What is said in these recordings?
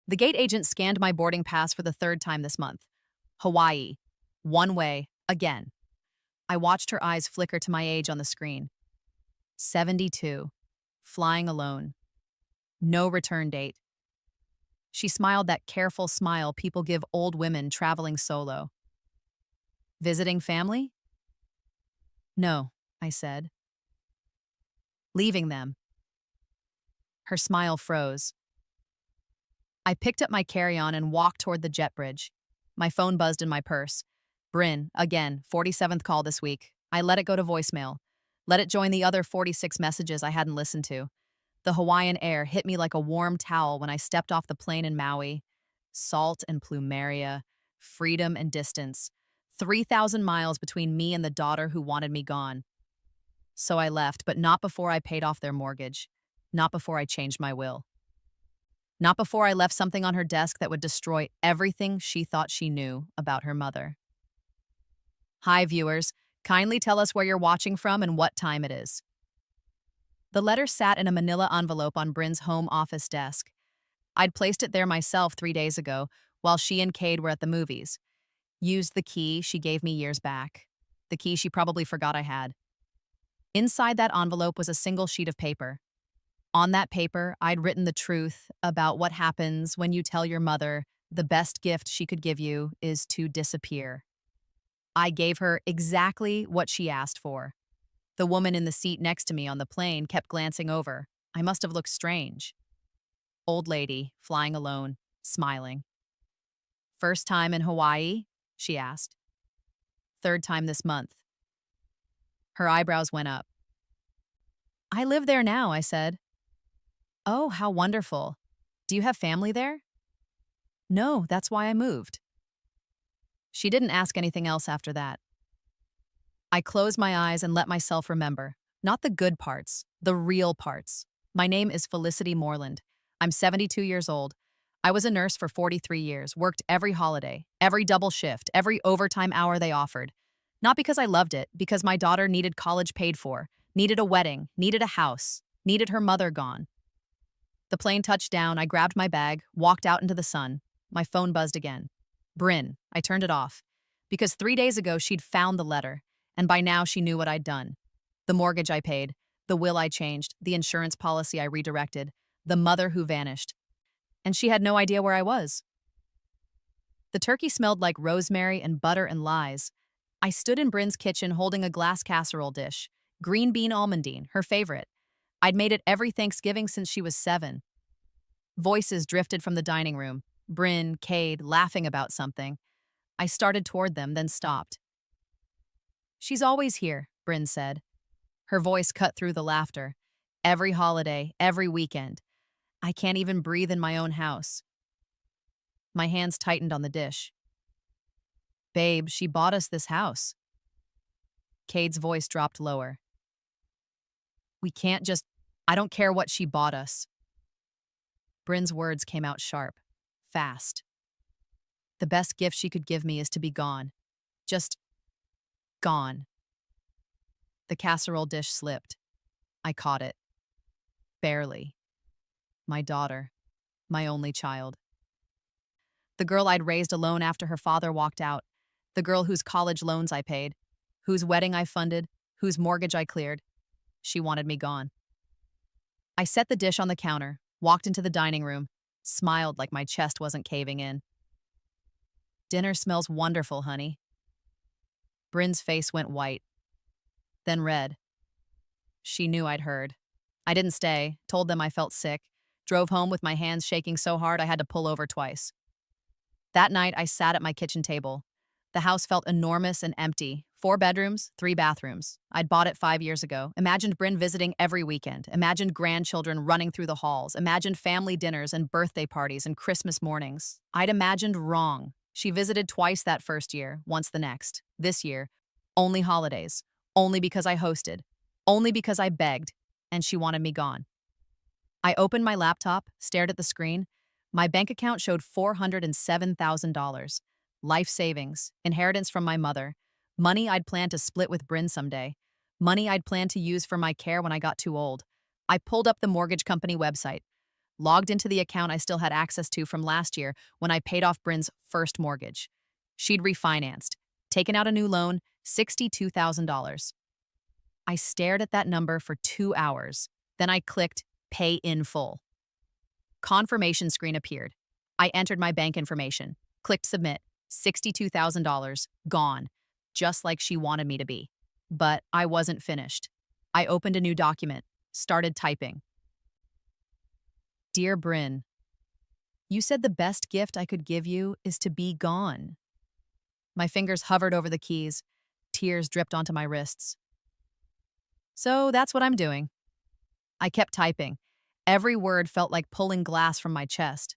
The gate agent scanned my boarding pass for the third time this month. Hawaii. One way, again. I watched her eyes flicker to my age on the screen. 72. Flying alone. No return date. She smiled that careful smile people give old women traveling solo. Visiting family? No, I said. Leaving them. Her smile froze. I picked up my carry-on and walked toward the jet bridge. My phone buzzed in my purse. Bryn, again, 47th call this week. I let it go to voicemail. Let it join the other 46 messages I hadn't listened to. The Hawaiian air hit me like a warm towel when I stepped off the plane in Maui. Salt and plumeria, freedom and distance. 3,000 miles between me and the daughter who wanted me gone. So I left, but not before I paid off their mortgage. Not before I changed my will. Not before I left something on her desk that would destroy everything she thought she knew about her mother. Hi, viewers. Kindly tell us where you're watching from and what time it is. The letter sat in a manila envelope on Bryn's home office desk. I'd placed it there myself 3 days ago, while she and Cade were at the movies. Used the key she gave me years back. The key she probably forgot I had. Inside that envelope was a single sheet of paper. On that paper, I'd written the truth about what happens when you tell your mother the best gift she could give you is to disappear. I gave her exactly what she asked for. The woman in the seat next to me on the plane kept glancing over. I must have looked strange. Old lady, flying alone, smiling. First time in Hawaii? She asked. Third time this month. Her eyebrows went up. I live there now, I said. Oh, how wonderful. Do you have family there? No, that's why I moved. She didn't ask anything else after that. I closed my eyes and let myself remember. Not the good parts, the real parts. My name is Felicity Moreland. I'm 72 years old. I was a nurse for 43 years, worked every holiday, every double shift, every overtime hour they offered. Not because I loved it, because my daughter needed college paid for, needed a wedding, needed a house, needed her mother gone. The plane touched down, I grabbed my bag, walked out into the sun. My phone buzzed again. Bryn, I turned it off. Because 3 days ago she'd found the letter, and by now she knew what I'd done. The mortgage I paid, the will I changed, the insurance policy I redirected, the mother who vanished. And she had no idea where I was. The turkey smelled like rosemary and butter and lies. I stood in Bryn's kitchen holding a glass casserole dish, green bean almondine, her favorite. I'd made it every Thanksgiving since she was 7. Voices drifted from the dining room. Bryn, Cade, laughing about something. I started toward them, then stopped. She's always here, Bryn said. Her voice cut through the laughter. Every holiday, every weekend. I can't even breathe in my own house. My hands tightened on the dish. Babe, she bought us this house. Cade's voice dropped lower. We can't just... I don't care what she bought us. Bryn's words came out sharp, fast. The best gift she could give me is to be gone. Just gone. The casserole dish slipped. I caught it. Barely. My daughter. My only child. The girl I'd raised alone after her father walked out. The girl whose college loans I paid. Whose wedding I funded. Whose mortgage I cleared. She wanted me gone. I set the dish on the counter, walked into the dining room, smiled like my chest wasn't caving in. Dinner smells wonderful, honey. Bryn's face went white, then red. She knew I'd heard. I didn't stay, told them I felt sick, drove home with my hands shaking so hard I had to pull over twice. That night, I sat at my kitchen table. The house felt enormous and empty. 4 bedrooms, 3 bathrooms. I'd bought it 5 years ago. Imagined Bryn visiting every weekend. Imagined grandchildren running through the halls. Imagined family dinners and birthday parties and Christmas mornings. I'd imagined wrong. She visited twice that first year, once the next. This year, only holidays. Only because I hosted. Only because I begged. And she wanted me gone. I opened my laptop, stared at the screen. My bank account showed $407,000. Life savings, inheritance from my mother, money I'd planned to split with Bryn someday, money I'd planned to use for my care when I got too old. I pulled up the mortgage company website. logged into the account I still had access to from last year when I paid off Bryn's first mortgage. She'd refinanced, taken out a new loan, $62,000. I stared at that number for 2 hours. Then I clicked Pay in Full. Confirmation screen appeared. I entered my bank information, clicked Submit. $62,000, gone, just like she wanted me to be. But I wasn't finished. I opened a new document, started typing. Dear Bryn, you said the best gift I could give you is to be gone. My fingers hovered over the keys. Tears dripped onto my wrists. So that's what I'm doing. I kept typing. Every word felt like pulling glass from my chest.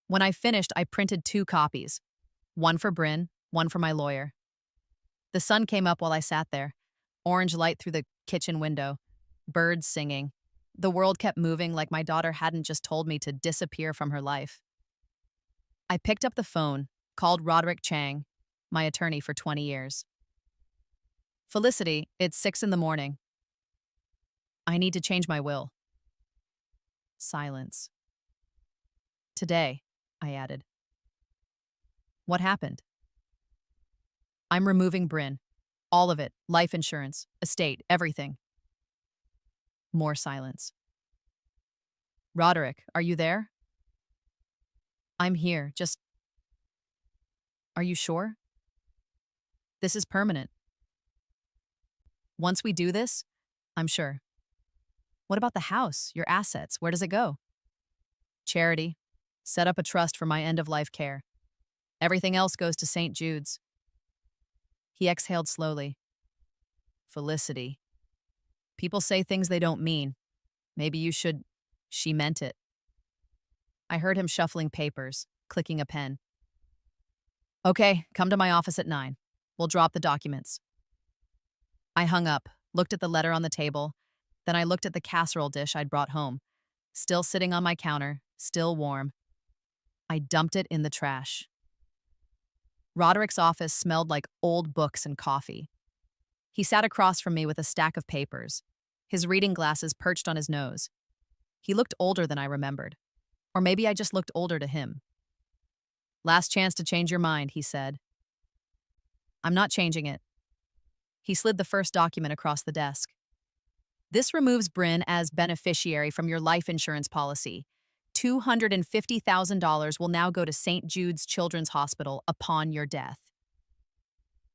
When I finished, I printed 2 copies. One for Bryn, one for my lawyer. The sun came up while I sat there. Orange light through the kitchen window. Birds singing. The world kept moving like my daughter hadn't just told me to disappear from her life. I picked up the phone, called Roderick Chang, my attorney for 20 years. Felicity, it's 6 in the morning. I need to change my will. Silence. Today, I added. What happened? I'm removing Bryn. All of it. Life insurance, estate, everything. More silence. Roderick, are you there? I'm here, just... Are you sure? This is permanent. Once we do this, I'm sure. What about the house, your assets? Where does it go? Charity. Set up a trust for my end-of-life care. Everything else goes to St. Jude's. He exhaled slowly. Felicity. People say things they don't mean. Maybe you should... She meant it. I heard him shuffling papers, clicking a pen. Okay, come to my office at 9. We'll drop the documents. I hung up, looked at the letter on the table, then I looked at the casserole dish I'd brought home. Still sitting on my counter, still warm. I dumped it in the trash. Roderick's office smelled like old books and coffee. He sat across from me with a stack of papers, his reading glasses perched on his nose. He looked older than I remembered. Or maybe I just looked older to him. Last chance to change your mind, he said. I'm not changing it. He slid the first document across the desk. This removes Bryn as beneficiary from your life insurance policy. $250,000 will now go to St. Jude's Children's Hospital upon your death.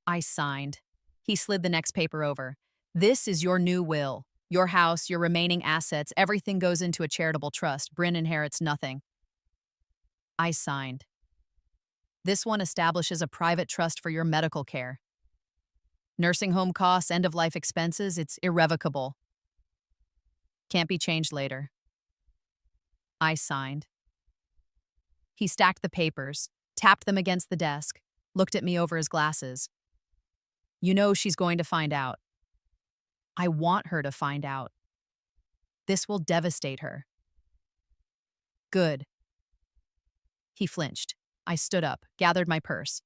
I signed. He slid the next paper over. This is your new will. Your house, your remaining assets, everything goes into a charitable trust. Bryn inherits nothing. I signed. This one establishes a private trust for your medical care. Nursing home costs, end-of-life expenses, it's irrevocable. Can't be changed later. I signed. He stacked the papers, tapped them against the desk, looked at me over his glasses. You know she's going to find out. I want her to find out. This will devastate her. Good. He flinched. I stood up, gathered my purse.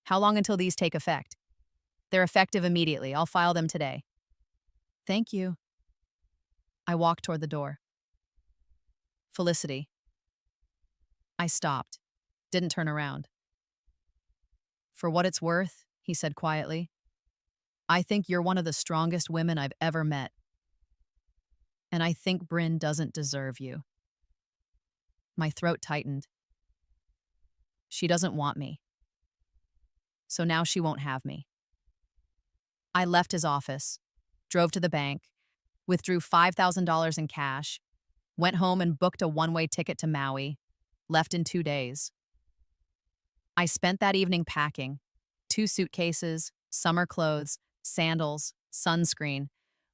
How long until these take effect? They're effective immediately. I'll file them today. Thank you. I walked toward the door. Felicity. I stopped, didn't turn around. For what it's worth, he said quietly, I think you're one of the strongest women I've ever met. And I think Bryn doesn't deserve you. My throat tightened. She doesn't want me. So now she won't have me. I left his office, drove to the bank, withdrew $5,000 in cash, went home and booked a one-way ticket to Maui, left in 2 days. I spent that evening packing, 2 suitcases, summer clothes, sandals, sunscreen,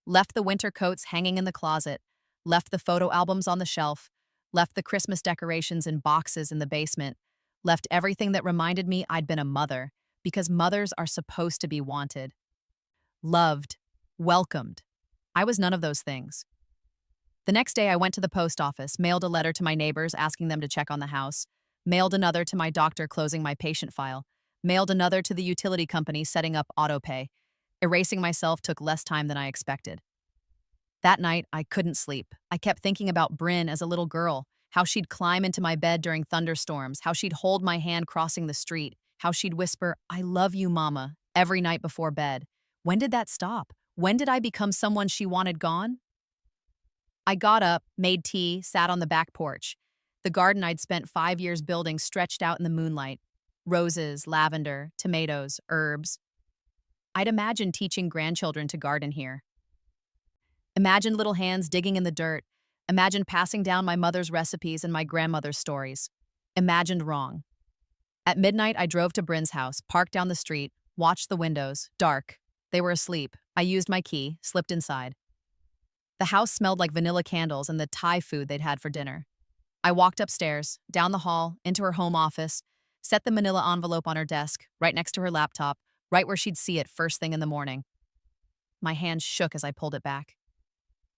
left the winter coats hanging in the closet, left the photo albums on the shelf, left the Christmas decorations in boxes in the basement, left everything that reminded me I'd been a mother, because mothers are supposed to be wanted. Loved, welcomed. I was none of those things. The next day I went to the post office, mailed a letter to my neighbors asking them to check on the house, mailed another to my doctor closing my patient file, mailed another to the utility company setting up autopay. Erasing myself took less time than I expected. That night, I couldn't sleep. I kept thinking about Bryn as a little girl, how she'd climb into my bed during thunderstorms, how she'd hold my hand crossing the street, how she'd whisper, "I love you, Mama," every night before bed. When did that stop? When did I become someone she wanted gone? I got up, made tea, sat on the back porch. The garden I'd spent 5 years building stretched out in the moonlight. Roses, lavender, tomatoes, herbs. I'd imagined teaching grandchildren to garden here. Imagined little hands digging in the dirt. Imagined passing down my mother's recipes and my grandmother's stories. Imagined wrong. At midnight, I drove to Bryn's house, parked down the street, watched the windows, dark. They were asleep. I used my key, slipped inside. The house smelled like vanilla candles and the Thai food they'd had for dinner. I walked upstairs, down the hall, into her home office, set the manila envelope on her desk, right next to her laptop, right where she'd see it first thing in the morning. My hand shook as I pulled it back.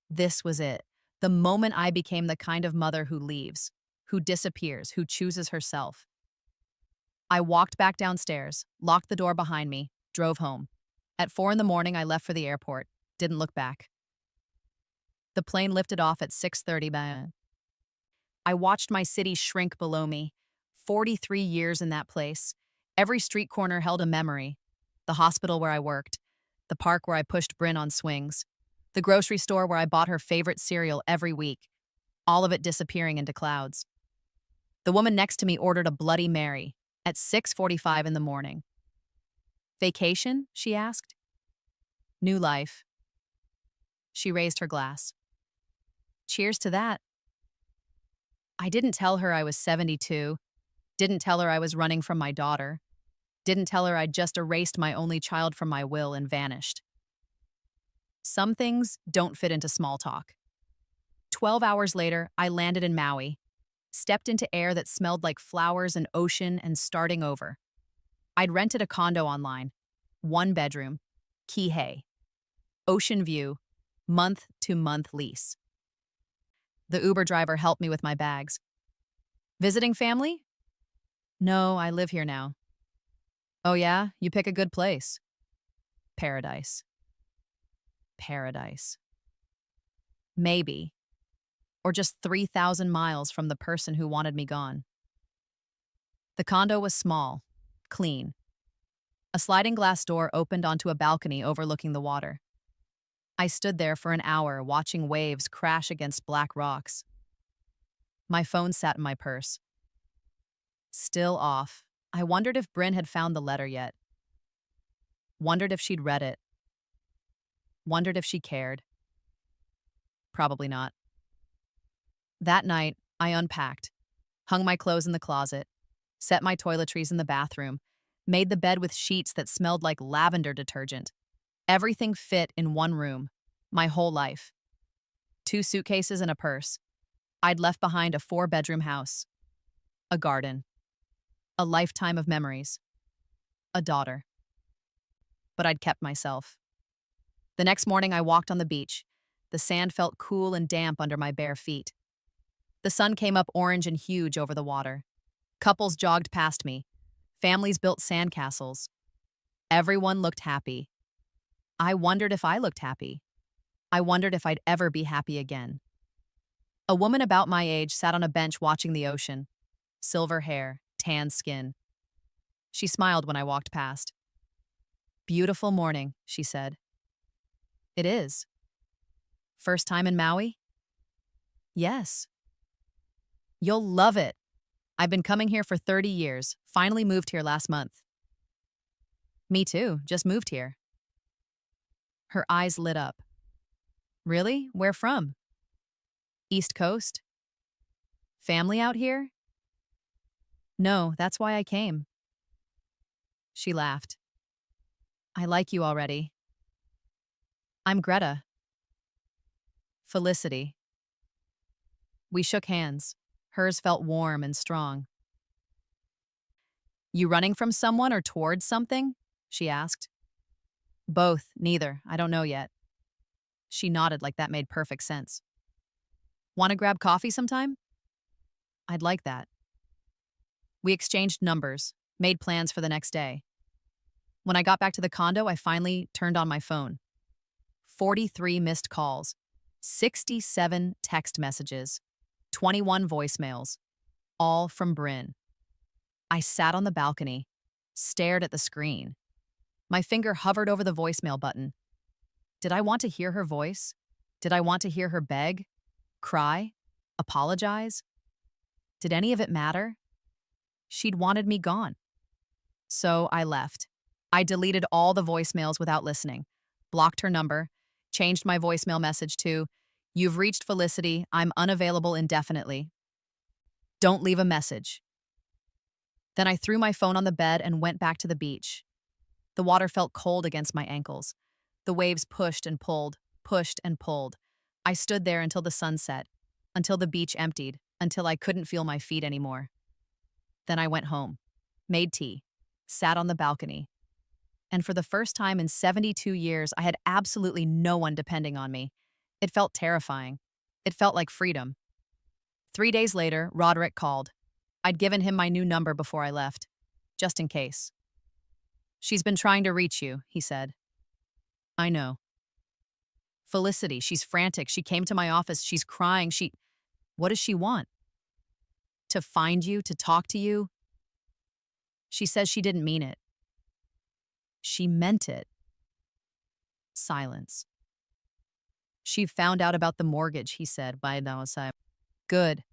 This was it. The moment I became the kind of mother who leaves, who disappears, who chooses herself. I walked back downstairs, locked the door behind me, drove home. At 4 in the morning, I left for the airport, didn't look back. The plane lifted off at 6:30 p.m. I watched my city shrink below me. 43 years in that place. Every street corner held a memory. The hospital where I worked, the park where I pushed Bryn on swings, the grocery store where I bought her favorite cereal every week, all of it disappearing into clouds. The woman next to me ordered a Bloody Mary at 6:45 in the morning. Vacation? She asked. New life. She raised her glass. Cheers to that. I didn't tell her I was 72, didn't tell her I was running from my daughter, didn't tell her I'd just erased my only child from my will and vanished. Some things don't fit into small talk. 12 hours later, I landed in Maui, stepped into air that smelled like flowers and ocean and starting over. I'd rented a condo online, 1 bedroom, Kihei, ocean view, month-to-month lease. The Uber driver helped me with my bags. Visiting family? No, I live here now. Oh yeah? You pick a good place. Paradise. Paradise. Maybe. Or just 3,000 miles from the person who wanted me gone. The condo was small, clean. A sliding glass door opened onto a balcony overlooking the water. I stood there for an hour watching waves crash against black rocks. My phone sat in my purse. Still off. I wondered if Bryn had found the letter yet. Wondered if she'd read it. Wondered if she cared. Probably not. That night, I unpacked, hung my clothes in the closet, set my toiletries in the bathroom, made the bed with sheets that smelled like lavender detergent. Everything fit in one room, my whole life. 2 suitcases and a purse. I'd left behind a 4-bedroom house, a garden, a lifetime of memories, a daughter. But I'd kept myself. The next morning, I walked on the beach. The sand felt cool and damp under my bare feet. The sun came up orange and huge over the water. Couples jogged past me. Families built sandcastles. Everyone looked happy. I wondered if I looked happy. I wondered if I'd ever be happy again. A woman about my age sat on a bench watching the ocean. Silver hair, tan skin. She smiled when I walked past. Beautiful morning, she said. It is. First time in Maui? Yes. You'll love it. I've been coming here for 30 years, finally moved here last month. Me too, just moved here. Her eyes lit up. Really? Where from? East Coast? Family out here? No, that's why I came. She laughed. I like you already. I'm Greta. Felicity. We shook hands. Hers felt warm and strong. You running from someone or towards something? She asked. Both, neither. I don't know yet. She nodded like that made perfect sense. Want to grab coffee sometime? I'd like that. We exchanged numbers, made plans for the next day. When I got back to the condo, I finally turned on my phone. 43 missed calls. 67 text messages, 21 voicemails, all from Bryn. I sat on the balcony, stared at the screen. My finger hovered over the voicemail button. Did I want to hear her voice? Did I want to hear her beg, cry, apologize? Did any of it matter? She'd wanted me gone. So I left. I deleted all the voicemails without listening, blocked her number, changed my voicemail message to, "You've reached Felicity. I'm unavailable indefinitely. Don't leave a message." Then I threw my phone on the bed and went back to the beach. The water felt cold against my ankles. The waves pushed and pulled, pushed and pulled. I stood there until the sun set, until the beach emptied, until I couldn't feel my feet anymore. Then I went home, made tea, sat on the balcony. And for the first time in 72 years, I had absolutely no one depending on me. It felt terrifying. It felt like freedom. 3 days later, Roderick called. I'd given him my new number before I left, just in case. "She's been trying to reach you," he said. "I know." "Felicity, she's frantic. She came to my office. She's crying. What does she want? To find you, to talk to you?" "She says she didn't mean it." "She meant it." Silence. "She found out about the mortgage," he said. By now, "Good.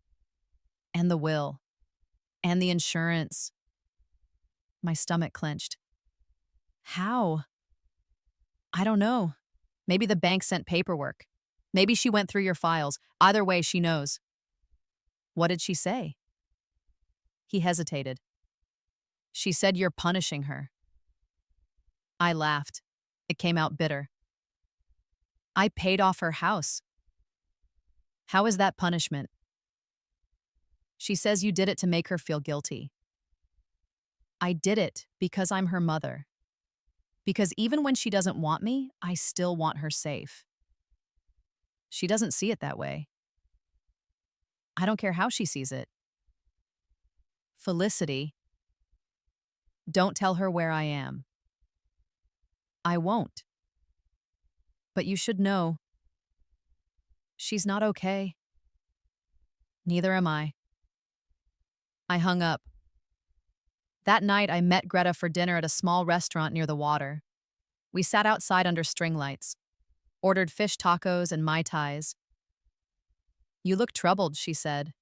And the will. And the insurance." My stomach clenched. "How?" "I don't know. Maybe the bank sent paperwork. Maybe she went through your files. Either way, she knows." "What did she say?" He hesitated. "She said you're punishing her." I laughed. It came out bitter. "I paid off her house." "How is that punishment?" "She says you did it to make her feel guilty." "I did it because I'm her mother. Because even when she doesn't want me, I still want her safe." "She doesn't see it that way." "I don't care how she sees it." "Felicity, don't tell her where I am." "I won't. But you should know. She's not okay." "Neither am I." I hung up. That night, I met Greta for dinner at a small restaurant near the water. We sat outside under string lights, ordered fish tacos and Mai Tais. "You look troubled," she said.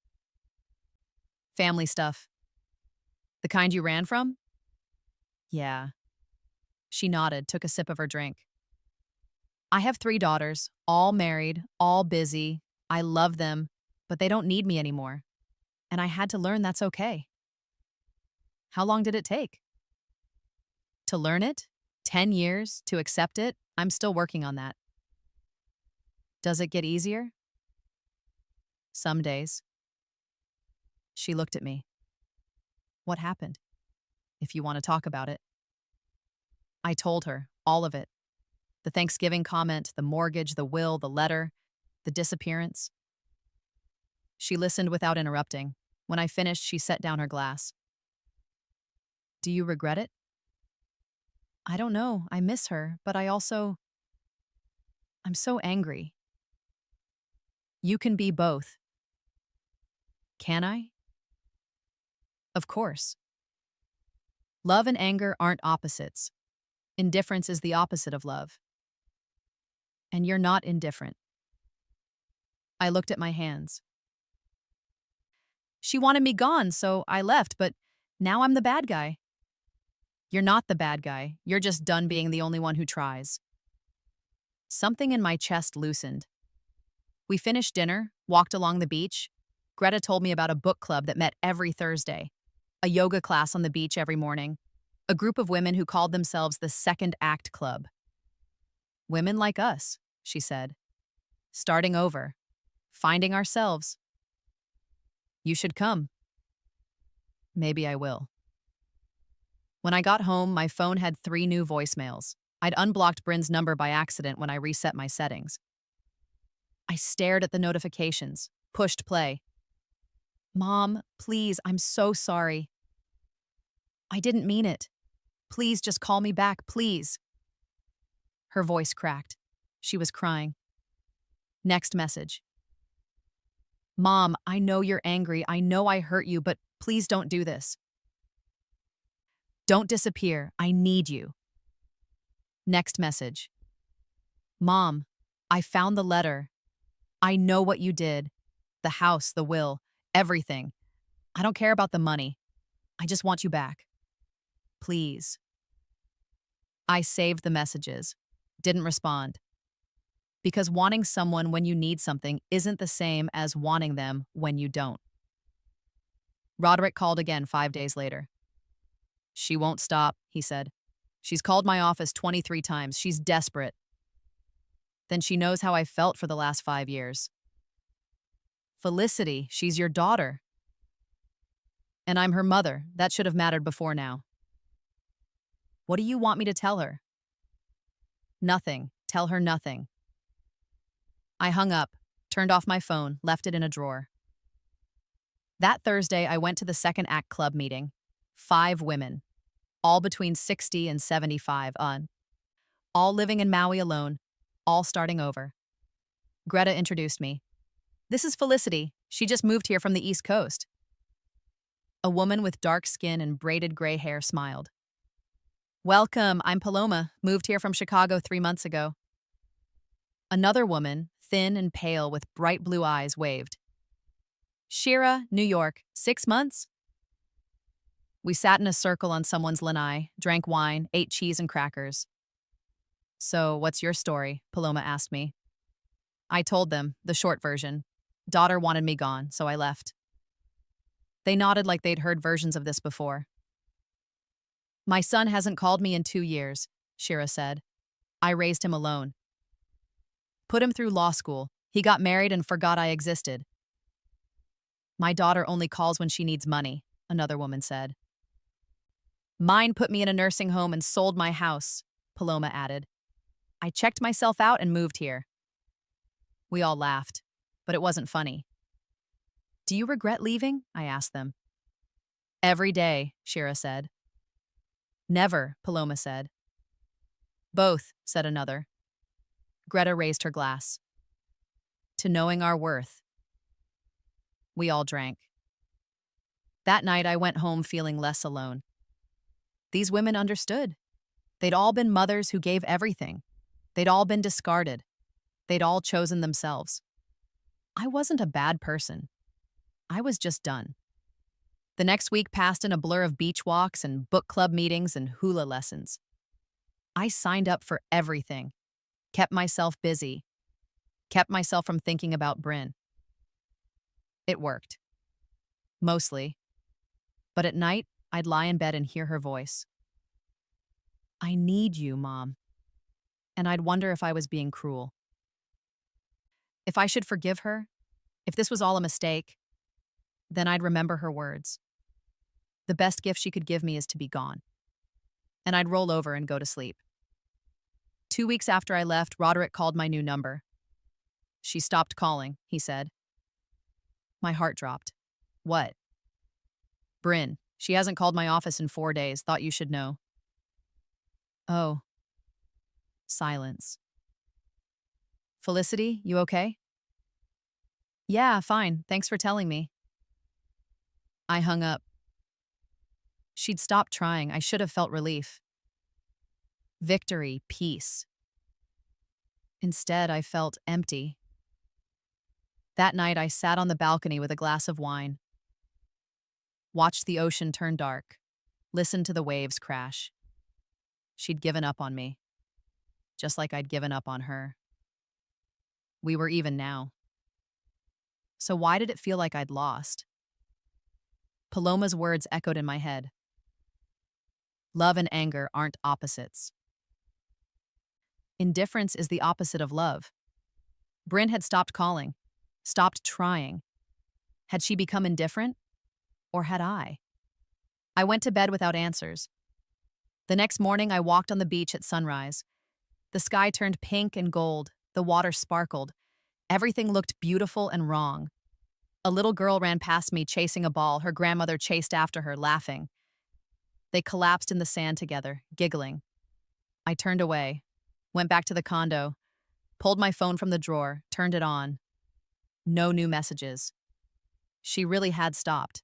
"Family stuff." "The kind you ran from?" "Yeah." She nodded, took a sip of her drink. "I have 3 daughters, all married, all busy. I love them, but they don't need me anymore. And I had to learn that's okay." "How long did it take?" "To learn it? 10 years. To accept it? I'm still working on that." "Does it get easier?" "Some days." She looked at me. "What happened? If you want to talk about it." I told her, all of it. The Thanksgiving comment, the mortgage, the will, the letter, the disappearance. She listened without interrupting. When I finished, she set down her glass. "Do you regret it?" "I don't know. I miss her, but I'm so angry." "You can be both." "Can I?" "Of course. Love and anger aren't opposites. Indifference is the opposite of love. And you're not indifferent." I looked at my hands. "She wanted me gone, so I left, but now I'm the bad guy." "You're not the bad guy. You're just done being the only one who tries." Something in my chest loosened. We finished dinner, walked along the beach. Greta told me about a book club that met every Thursday, a yoga class on the beach every morning, a group of women who called themselves the Second Act Club. "Women like us," she said. "Starting over. Finding ourselves." "You should come." "Maybe I will." When I got home, my phone had 3 new voicemails. I'd unblocked Bryn's number by accident when I reset my settings. I stared at the notifications, pushed play. "Mom, please, I'm so sorry. I didn't mean it. Please just call me back, please." Her voice cracked. She was crying. Next message. Mom, I know you're angry. I know I hurt you, but please don't do this. Don't disappear. I need you. Next message. Mom, I found the letter. I know what you did. The house, the will, everything. I don't care about the money. I just want you back. Please. I saved the messages. Didn't respond. Because wanting someone when you need something isn't the same as wanting them when you don't. Roderick called again 5 days later. She won't stop, he said. She's called my office 23 times. She's desperate. Then she knows how I felt for the last 5 years. Felicity, she's your daughter. And I'm her mother. That should have mattered before now. What do you want me to tell her? Nothing. Tell her nothing. I hung up, turned off my phone, left it in a drawer. That Thursday, I went to the Second Act Club meeting. 5 women, all between 60 and 75, all living in Maui alone, all starting over. Greta introduced me. This is Felicity. She just moved here from the East Coast. A woman with dark skin and braided gray hair smiled. Welcome, I'm Paloma, moved here from Chicago 3 months ago. Another woman, thin and pale with bright blue eyes, waved. Shira, New York, 6 months? We sat in a circle on someone's lanai, drank wine, ate cheese and crackers. So, what's your story? Paloma asked me. I told them, the short version. Daughter wanted me gone, so I left. They nodded like they'd heard versions of this before. My son hasn't called me in 2 years, Shira said. I raised him alone. Put him through law school. He got married and forgot I existed. My daughter only calls when she needs money, another woman said. Mine put me in a nursing home and sold my house, Paloma added. I checked myself out and moved here. We all laughed, but it wasn't funny. Do you regret leaving? I asked them. Every day, Shira said. Never, Paloma said. Both, said another. Greta raised her glass. To knowing our worth. We all drank. That night I went home feeling less alone. These women understood. They'd all been mothers who gave everything. They'd all been discarded. They'd all chosen themselves. I wasn't a bad person. I was just done. The next week passed in a blur of beach walks and book club meetings and hula lessons. I signed up for everything, kept myself busy, kept myself from thinking about Bryn. It worked. Mostly. But at night, I'd lie in bed and hear her voice. I need you, Mom. And I'd wonder if I was being cruel. If I should forgive her, if this was all a mistake, then I'd remember her words. The best gift she could give me is to be gone. And I'd roll over and go to sleep. 2 weeks after I left, Roderick called my new number. She stopped calling, he said. My heart dropped. What? Bryn, she hasn't called my office in 4 days. Thought you should know. Oh. Silence. Felicity, you okay? Yeah, fine. Thanks for telling me. I hung up. She'd stopped trying. I should have felt relief. Victory, peace. Instead, I felt empty. That night, I sat on the balcony with a glass of wine. Watched the ocean turn dark. Listened to the waves crash. She'd given up on me. Just like I'd given up on her. We were even now. So why did it feel like I'd lost? Paloma's words echoed in my head. Love and anger aren't opposites. Indifference is the opposite of love. Bryn had stopped calling, stopped trying. Had she become indifferent? Or had I? I went to bed without answers. The next morning, I walked on the beach at sunrise. The sky turned pink and gold, the water sparkled. Everything looked beautiful and wrong. A little girl ran past me chasing a ball. Her grandmother chased after her, laughing. They collapsed in the sand together, giggling. I turned away, went back to the condo, Pulled my phone from the drawer, turned it on. No new messages. She really had stopped.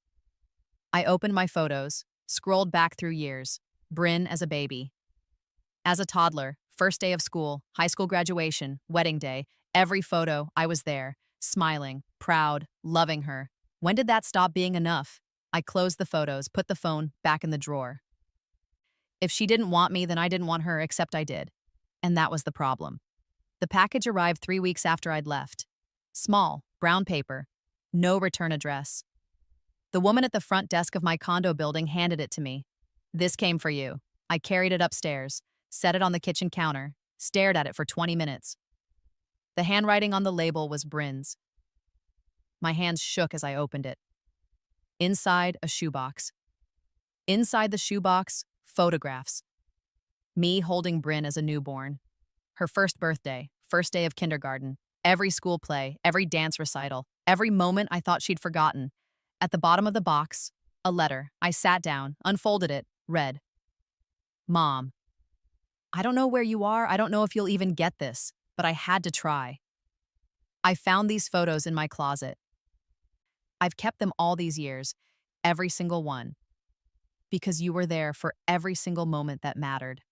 I opened my photos, scrolled back through years. Bryn as a baby. As a toddler, first day of school, high school graduation, wedding day, every photo, I was there, smiling, proud, loving her. When did that stop being enough? I closed the photos, put the phone back in the drawer. If she didn't want me, then I didn't want her, except I did. And that was the problem. The package arrived 3 weeks after I'd left. Small, brown paper, no return address. The woman at the front desk of my condo building handed it to me. This came for you. I carried it upstairs, set it on the kitchen counter, stared at it for 20 minutes. The handwriting on the label was Bryn's. My hands shook as I opened it. Inside, a shoebox. Inside the shoebox, photographs. Me holding Bryn as a newborn. Her first birthday, first day of kindergarten, every school play, every dance recital, every moment I thought she'd forgotten. At the bottom of the box, a letter. I sat down, unfolded it, read. Mom, I don't know where you are. I don't know if you'll even get this, but I had to try. I found these photos in my closet. I've kept them all these years, every single one, because you were there for every single moment that mattered.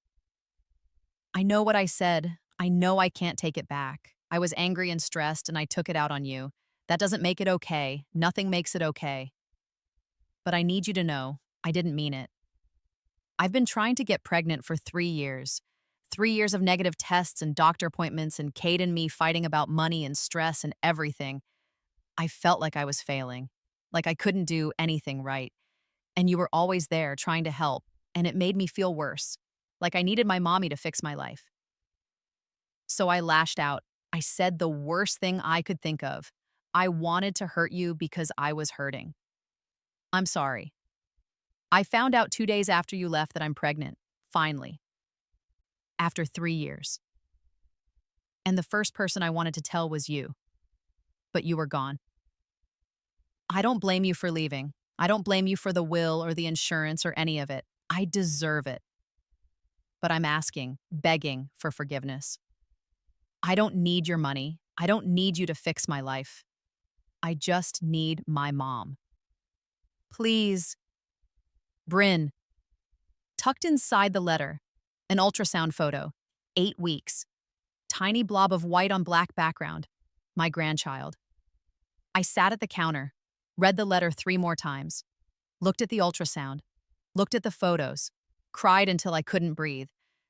I know what I said. I know I can't take it back. I was angry and stressed, and I took it out on you. That doesn't make it okay. Nothing makes it okay. But I need you to know, I didn't mean it. I've been trying to get pregnant for 3 years. 3 years of negative tests and doctor appointments and Kate and me fighting about money and stress and everything. I felt like I was failing, like I couldn't do anything right. And you were always there trying to help, and it made me feel worse, like I needed my mommy to fix my life. So I lashed out. I said the worst thing I could think of. I wanted to hurt you because I was hurting. I'm sorry. I found out 2 days after you left that I'm pregnant, finally. After 3 years. And the first person I wanted to tell was you. But you were gone. I don't blame you for leaving. I don't blame you for the will or the insurance or any of it. I deserve it. But I'm asking, begging for forgiveness. I don't need your money. I don't need you to fix my life. I just need my mom. Please. Bryn. Tucked inside the letter, an ultrasound photo, 8 weeks. Tiny blob of white on black background. My grandchild. I sat at the counter, read the letter 3 more times, looked at the ultrasound, looked at the photos, cried until I couldn't breathe.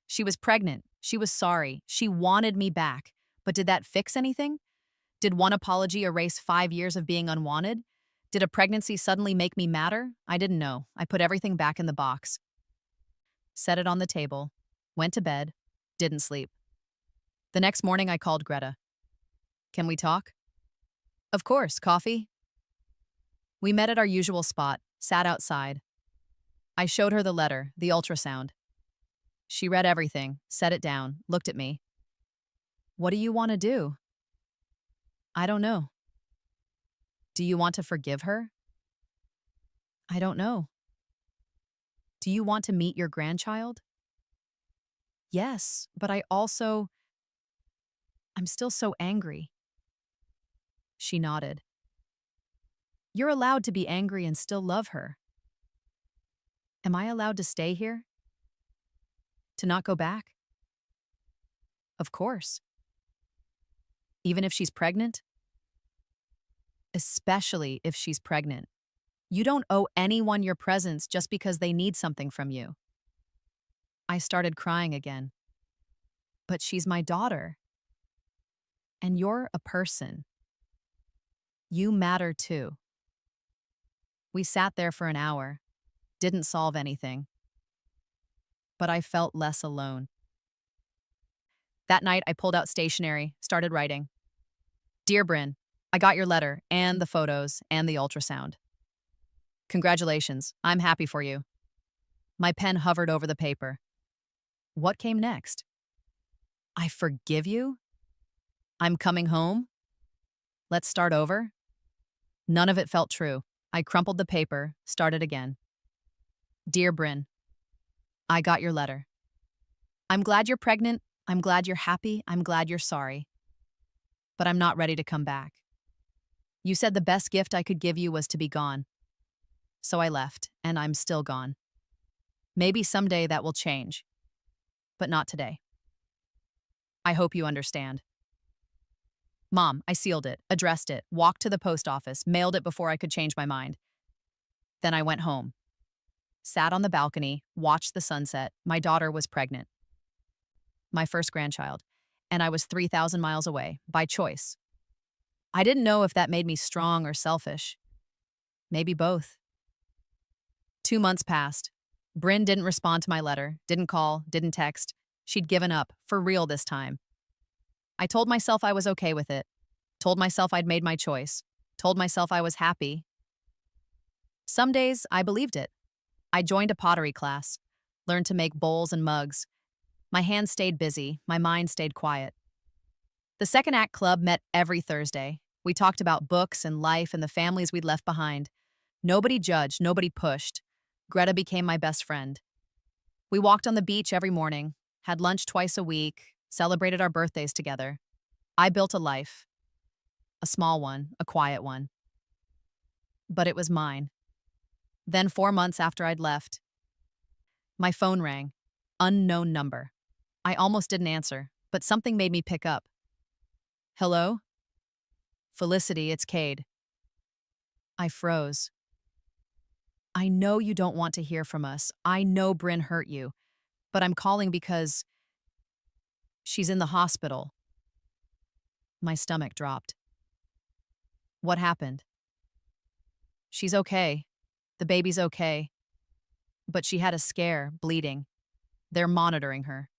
She was pregnant. She was sorry. She wanted me back. But did that fix anything? Did one apology erase 5 years of being unwanted? Did a pregnancy suddenly make me matter? I didn't know. I put everything back in the box. Set it on the table. Went to bed. Didn't sleep. The next morning I called Greta. Can we talk? Of course, coffee. We met at our usual spot, sat outside. I showed her the letter, the ultrasound. She read everything, set it down, looked at me. What do you want to do? I don't know. Do you want to forgive her? I don't know. Do you want to meet your grandchild? Yes, but I'm still so angry. She nodded. You're allowed to be angry and still love her. Am I allowed to stay here? To not go back? Of course. Even if she's pregnant? Especially if she's pregnant. You don't owe anyone your presence just because they need something from you. I started crying again. But she's my daughter. And you're a person. You matter too. We sat there for an hour, didn't solve anything. But I felt less alone. That night, I pulled out stationery, started writing. Dear Bryn, I got your letter and the photos and the ultrasound. Congratulations, I'm happy for you. My pen hovered over the paper. What came next? I forgive you? I'm coming home? Let's start over? None of it felt true. I crumpled the paper, started again. Dear Bryn, I got your letter. I'm glad you're pregnant. I'm glad you're happy. I'm glad you're sorry. but I'm not ready to come back. You said the best gift I could give you was to be gone. So I left, and I'm still gone. Maybe someday that will change, but not today. I hope you understand. Mom, I sealed it, addressed it, walked to the post office, mailed it before I could change my mind. Then I went home, sat on the balcony, watched the sunset. My daughter was pregnant, my first grandchild, and I was 3,000 miles away, by choice. I didn't know if that made me strong or selfish. Maybe both. 2 months passed. Bryn didn't respond to my letter, didn't call, didn't text. She'd given up, for real this time. I told myself I was okay with it, told myself I'd made my choice, told myself I was happy. Some days, I believed it. I joined a pottery class, learned to make bowls and mugs. My hands stayed busy, my mind stayed quiet. The Second Act Club met every Thursday. We talked about books and life and the families we'd left behind. Nobody judged, nobody pushed. Greta became my best friend. We walked on the beach every morning, had lunch twice a week, celebrated our birthdays together. I built a life. A small one, a quiet one. But it was mine. Then 4 months after I'd left, my phone rang. Unknown number. I almost didn't answer, but something made me pick up. Hello? Felicity, it's Cade. I froze. I know you don't want to hear from us. I know Bryn hurt you. But I'm calling because she's in the hospital. My stomach dropped. What happened? She's okay. The baby's okay. But she had a scare, bleeding. They're monitoring her.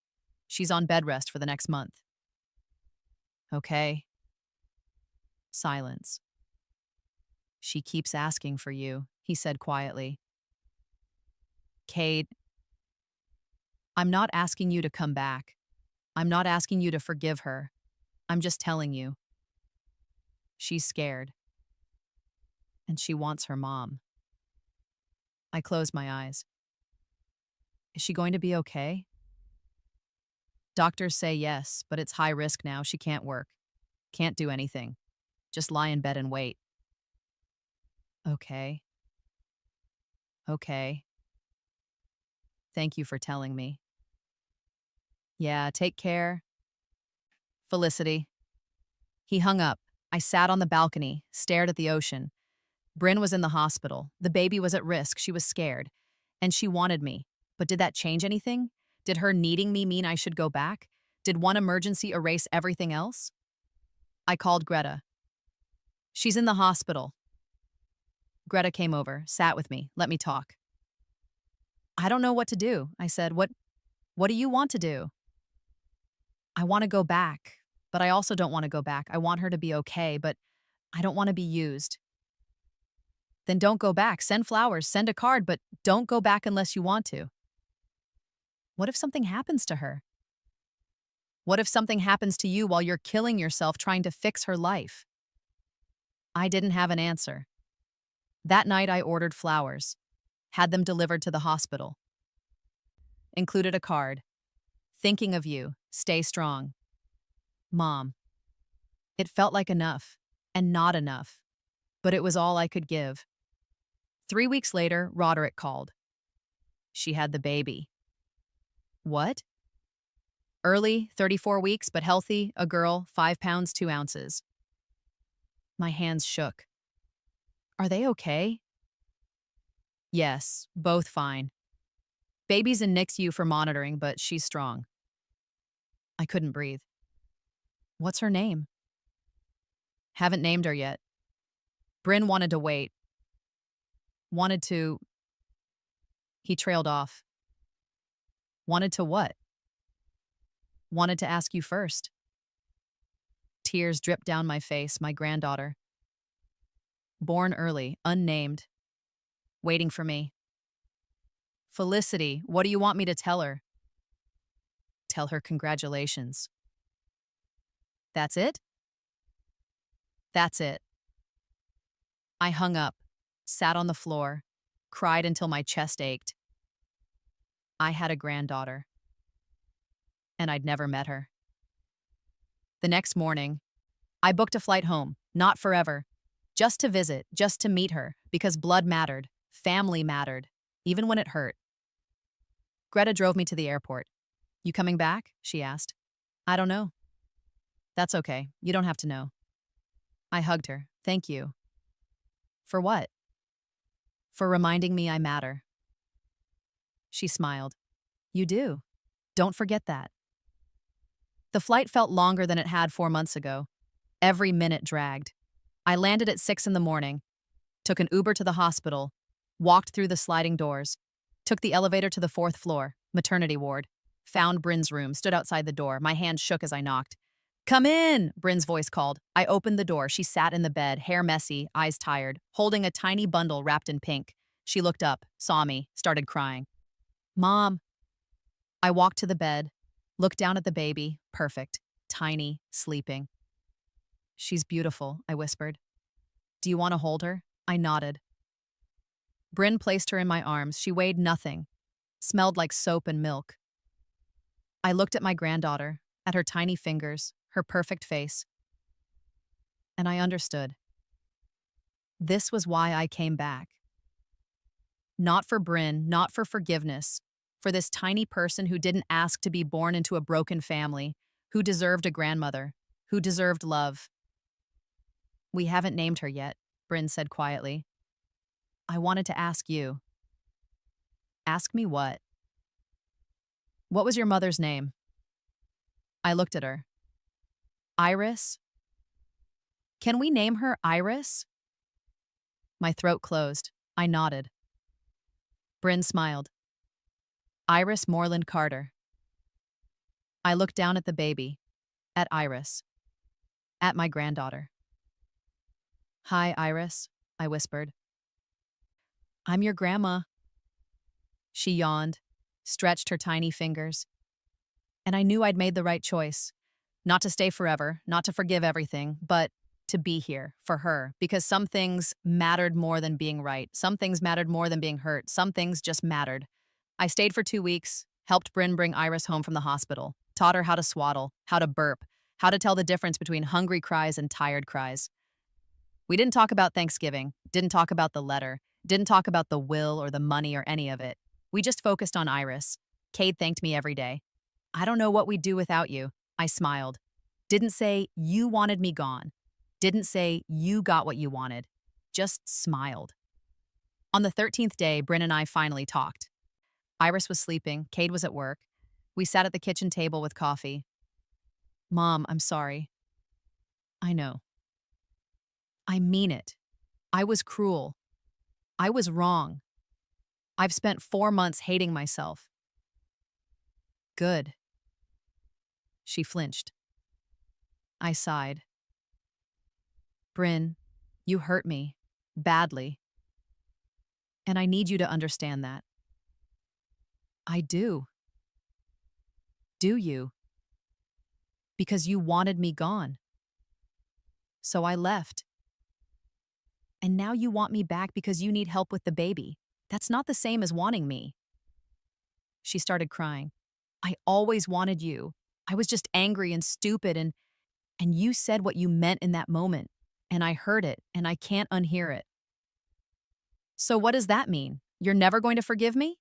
She's on bed rest for the next month. Okay. Silence. She keeps asking for you, he said quietly. Cade, I'm not asking you to come back. I'm not asking you to forgive her. I'm just telling you. She's scared. And she wants her mom. I closed my eyes. Is she going to be okay? Doctors say yes, but it's high risk now. She can't work. Can't do anything. Just lie in bed and wait. Okay. Okay. Thank you for telling me. Yeah, take care. Felicity. He hung up. I sat on the balcony, stared at the ocean. Bryn was in the hospital. The baby was at risk. She was scared. And she wanted me. But did that change anything? Did her needing me mean I should go back? Did one emergency erase everything else? I called Greta. She's in the hospital. Greta came over, sat with me, let me talk. I don't know what to do, I said. What do you want to do? I want to go back, but I also don't want to go back. I want her to be okay, but I don't want to be used. Then don't go back. Send flowers, send a card, but don't go back unless you want to. What if something happens to her? What if something happens to you while you're killing yourself trying to fix her life? I didn't have an answer. That night I ordered flowers, had them delivered to the hospital. Included a card. Thinking of you, stay strong. Mom. It felt like enough, and not enough, but it was all I could give. 3 weeks later, Roderick called. She had the baby. What? Early, 34 weeks, but healthy, a girl, 5 pounds, 2 ounces. My hands shook. Are they okay? Yes, both fine. Baby's in NICU for monitoring, but she's strong. I couldn't breathe. What's her name? Haven't named her yet. Bryn wanted to wait. Wanted to... He trailed off. Wanted to what? Wanted to ask you first. Tears dripped down my face, my granddaughter. Born early, unnamed. Waiting for me. Felicity, what do you want me to tell her? Tell her congratulations. That's it? That's it. I hung up, sat on the floor, cried until my chest ached. I had a granddaughter. And I'd never met her. The next morning, I booked a flight home, not forever. Just to visit, just to meet her, because blood mattered, family mattered, even when it hurt. Greta drove me to the airport. You coming back? She asked. I don't know. That's okay. You don't have to know. I hugged her. Thank you. For what? For reminding me I matter. She smiled. You do. Don't forget that. The flight felt longer than it had 4 months ago. Every minute dragged. I landed at 6 in the morning, took an Uber to the hospital, walked through the sliding doors, took the elevator to the 4th floor, maternity ward, found Bryn's room, stood outside the door. My hand shook as I knocked. Come in, Bryn's voice called. I opened the door. She sat in the bed, hair messy, eyes tired, holding a tiny bundle wrapped in pink. She looked up, saw me, started crying. Mom. I walked to the bed, looked down at the baby, perfect, tiny, sleeping. She's beautiful, I whispered. Do you want to hold her? I nodded. Bryn placed her in my arms. She weighed nothing, smelled like soap and milk. I looked at my granddaughter, at her tiny fingers, her perfect face, and I understood. This was why I came back. Not for Bryn, not for forgiveness, for this tiny person who didn't ask to be born into a broken family, who deserved a grandmother, who deserved love. We haven't named her yet, Bryn said quietly. I wanted to ask you. Ask me what? What was your mother's name? I looked at her. Iris? Can we name her Iris? My throat closed. I nodded. Bryn smiled. Iris Moreland Carter. I looked down at the baby, at Iris, at my granddaughter. Hi, Iris, I whispered. I'm your grandma. She yawned, stretched her tiny fingers. And I knew I'd made the right choice. Not to stay forever, not to forgive everything, but to be here for her, because some things mattered more than being right. Some things mattered more than being hurt. Some things just mattered. I stayed for 2 weeks, helped Bryn bring Iris home from the hospital, taught her how to swaddle, how to burp, how to tell the difference between hungry cries and tired cries. We didn't talk about Thanksgiving, didn't talk about the letter, didn't talk about the will or the money or any of it. We just focused on Iris. Cade thanked me every day. I don't know what we'd do without you. I smiled. Didn't say, you wanted me gone. Didn't say, you got what you wanted. Just smiled. On the 13th day, Bryn and I finally talked. Iris was sleeping. Cade was at work. We sat at the kitchen table with coffee. Mom, I'm sorry. I know. I mean it. I was cruel. I was wrong. I've spent 4 months hating myself. Good. She flinched. I sighed. Bryn, you hurt me. Badly. And I need you to understand that. I do. Do you? Because you wanted me gone. So I left. And now you want me back because you need help with the baby. That's not the same as wanting me. She started crying. I always wanted you. I was just angry and stupid and you said what you meant in that moment. And I heard it and I can't unhear it. So what does that mean? You're never going to forgive me?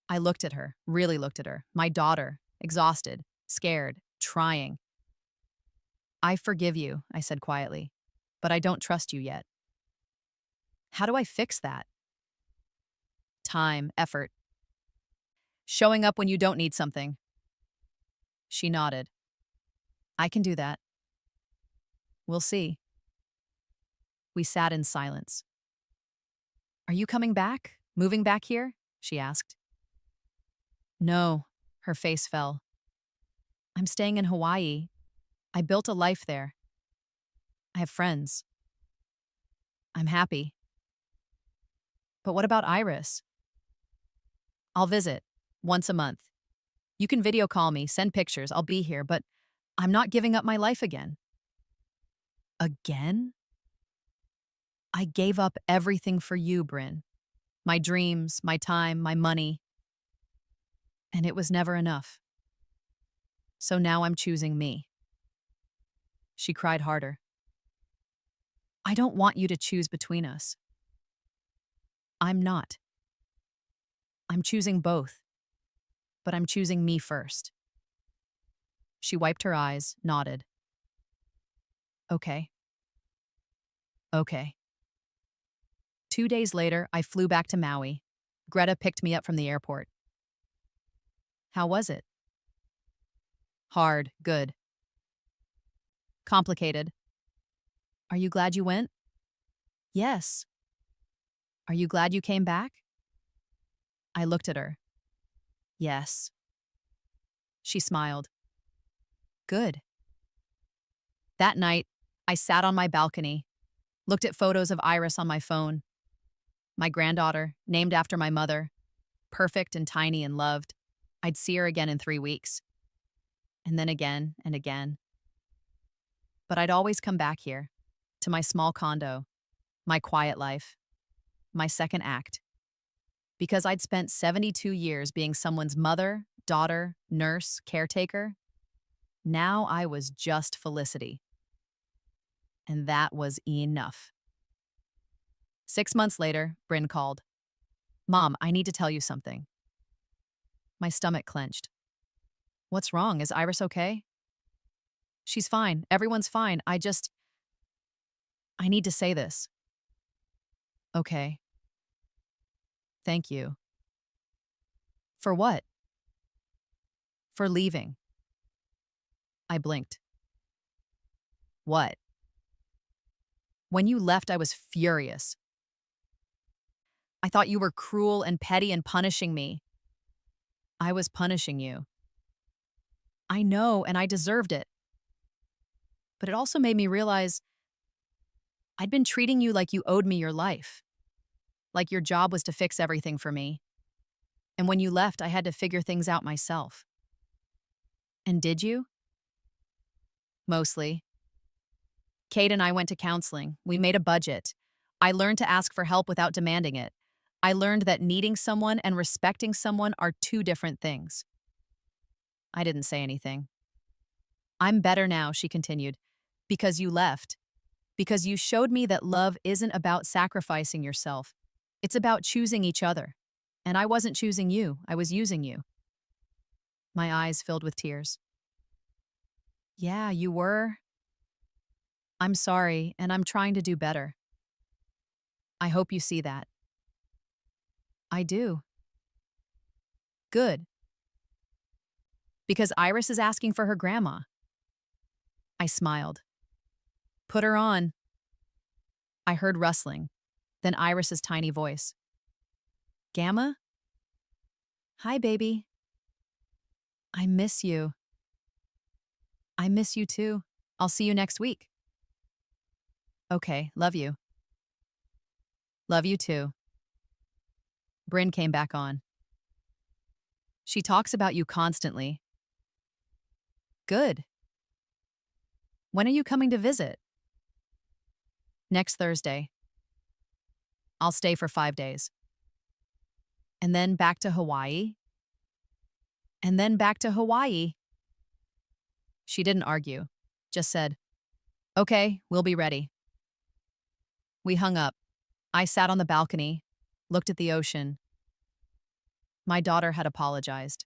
I looked at her, really looked at her. My daughter, exhausted, scared, trying. I forgive you, I said quietly, but I don't trust you yet. How do I fix that? Time, effort. Showing up when you don't need something. She nodded. I can do that. We'll see. We sat in silence. Are you coming back? Moving back here? She asked. No, her face fell. I'm staying in Hawaii. I built a life there. I have friends. I'm happy. But what about Iris? I'll visit once a month. You can video call me, send pictures, I'll be here, but I'm not giving up my life again. Again? I gave up everything for you, Bryn. My dreams, my time, my money. And it was never enough. So now I'm choosing me. She cried harder. I don't want you to choose between us. I'm not. I'm choosing both, but I'm choosing me first. She wiped her eyes, nodded. Okay. Okay. 2 days later, I flew back to Maui. Greta picked me up from the airport. How was it? Hard, good. Complicated. Are you glad you went? Yes. Are you glad you came back? I looked at her. Yes. She smiled. Good. That night, I sat on my balcony, looked at photos of Iris on my phone. My granddaughter, named after my mother, perfect and tiny and loved. I'd see her again in 3 weeks. And then again and again. But I'd always come back here, to my small condo, my quiet life, my second act. Because I'd spent 72 years being someone's mother, daughter, nurse, caretaker. Now I was just Felicity. And that was enough. 6 months later, Bryn called. Mom, I need to tell you something. My stomach clenched. What's wrong? Is Iris okay? She's fine. Everyone's fine. I need to say this. Okay. Thank you. For what? For leaving. I blinked. What? When you left, I was furious. I thought you were cruel and petty and punishing me. I was punishing you. I know, and I deserved it. But it also made me realize I'd been treating you like you owed me your life. Like your job was to fix everything for me. And when you left, I had to figure things out myself. And did you? Mostly. Kate and I went to counseling. We made a budget. I learned to ask for help without demanding it. I learned that needing someone and respecting someone are two different things. I didn't say anything. I'm better now, she continued, because you left. Because you showed me that love isn't about sacrificing yourself. It's about choosing each other. And I wasn't choosing you, I was using you. My eyes filled with tears. Yeah, you were. I'm sorry, and I'm trying to do better. I hope you see that. I do. Good. Because Iris is asking for her grandma. I smiled. Put her on. I heard rustling, then Iris's tiny voice. Gamma? Hi, baby. I miss you. I miss you too. I'll see you next week. Okay, love you. Love you too. Bryn came back on. She talks about you constantly. Good. When are you coming to visit? Next Thursday. I'll stay for 5 days. And then back to Hawaii. And then back to Hawaii. She didn't argue, just said, okay, we'll be ready. We hung up. I sat on the balcony, looked at the ocean. My daughter had apologized.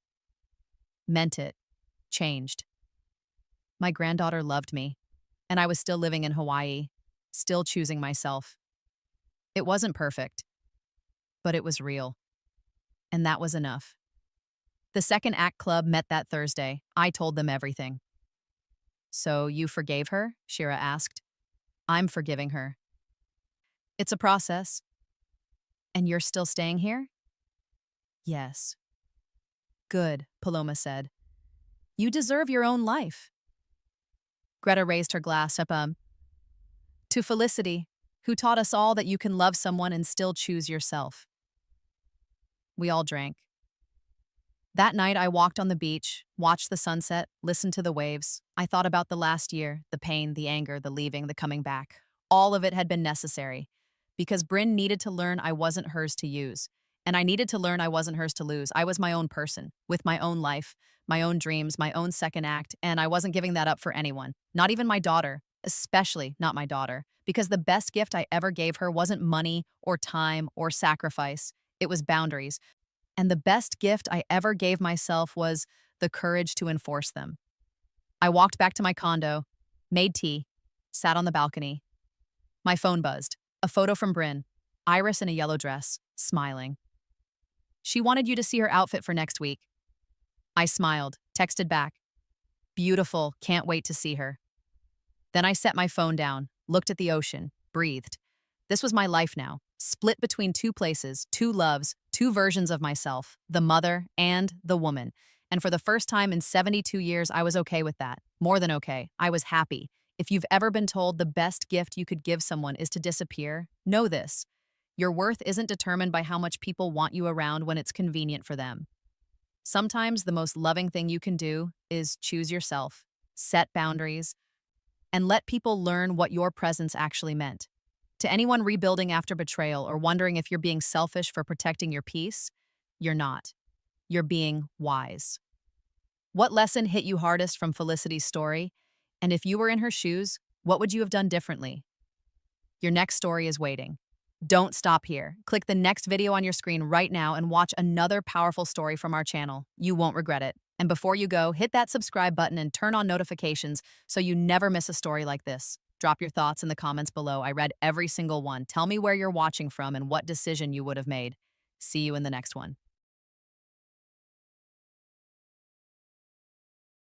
Meant it. Changed. My granddaughter loved me, and I was still living in Hawaii, still choosing myself. It wasn't perfect, but it was real. And that was enough. The Second Act Club met that Thursday. I told them everything. So you forgave her? Shira asked. I'm forgiving her. It's a process. And you're still staying here? Yes. Good, Paloma said. You deserve your own life. Greta raised her glass up, to Felicity, who taught us all that you can love someone and still choose yourself. We all drank. That night, I walked on the beach, watched the sunset, listened to the waves. I thought about the last year, the pain, the anger, the leaving, the coming back. All of it had been necessary, because Bryn needed to learn I wasn't hers to use. And I needed to learn I wasn't hers to lose. I was my own person, with my own life, my own dreams, my own second act, and I wasn't giving that up for anyone. Not even my daughter, especially not my daughter, because the best gift I ever gave her wasn't money or time or sacrifice. It was boundaries. And the best gift I ever gave myself was the courage to enforce them. I walked back to my condo, made tea, sat on the balcony. My phone buzzed. A photo from Bryn, Iris in a yellow dress, smiling. She wanted you to see her outfit for next week. I smiled, texted back. Beautiful, can't wait to see her. Then I set my phone down, looked at the ocean, breathed. This was my life now, split between two places, two loves, two versions of myself, the mother and the woman. And for the first time in 72 years, I was okay with that. More than okay. I was happy. If you've ever been told the best gift you could give someone is to disappear, know this. Your worth isn't determined by how much people want you around when it's convenient for them. Sometimes the most loving thing you can do is choose yourself, set boundaries, and let people learn what your presence actually meant. To anyone rebuilding after betrayal or wondering if you're being selfish for protecting your peace, you're not. You're being wise. What lesson hit you hardest from Felicity's story? And if you were in her shoes, what would you have done differently? Your next story is waiting. Don't stop here. Click the next video on your screen right now and watch another powerful story from our channel. You won't regret it. And before you go, hit that subscribe button and turn on notifications so you never miss a story like this. Drop your thoughts in the comments below. I read every single one. Tell me where you're watching from and what decision you would have made. See you in the next one.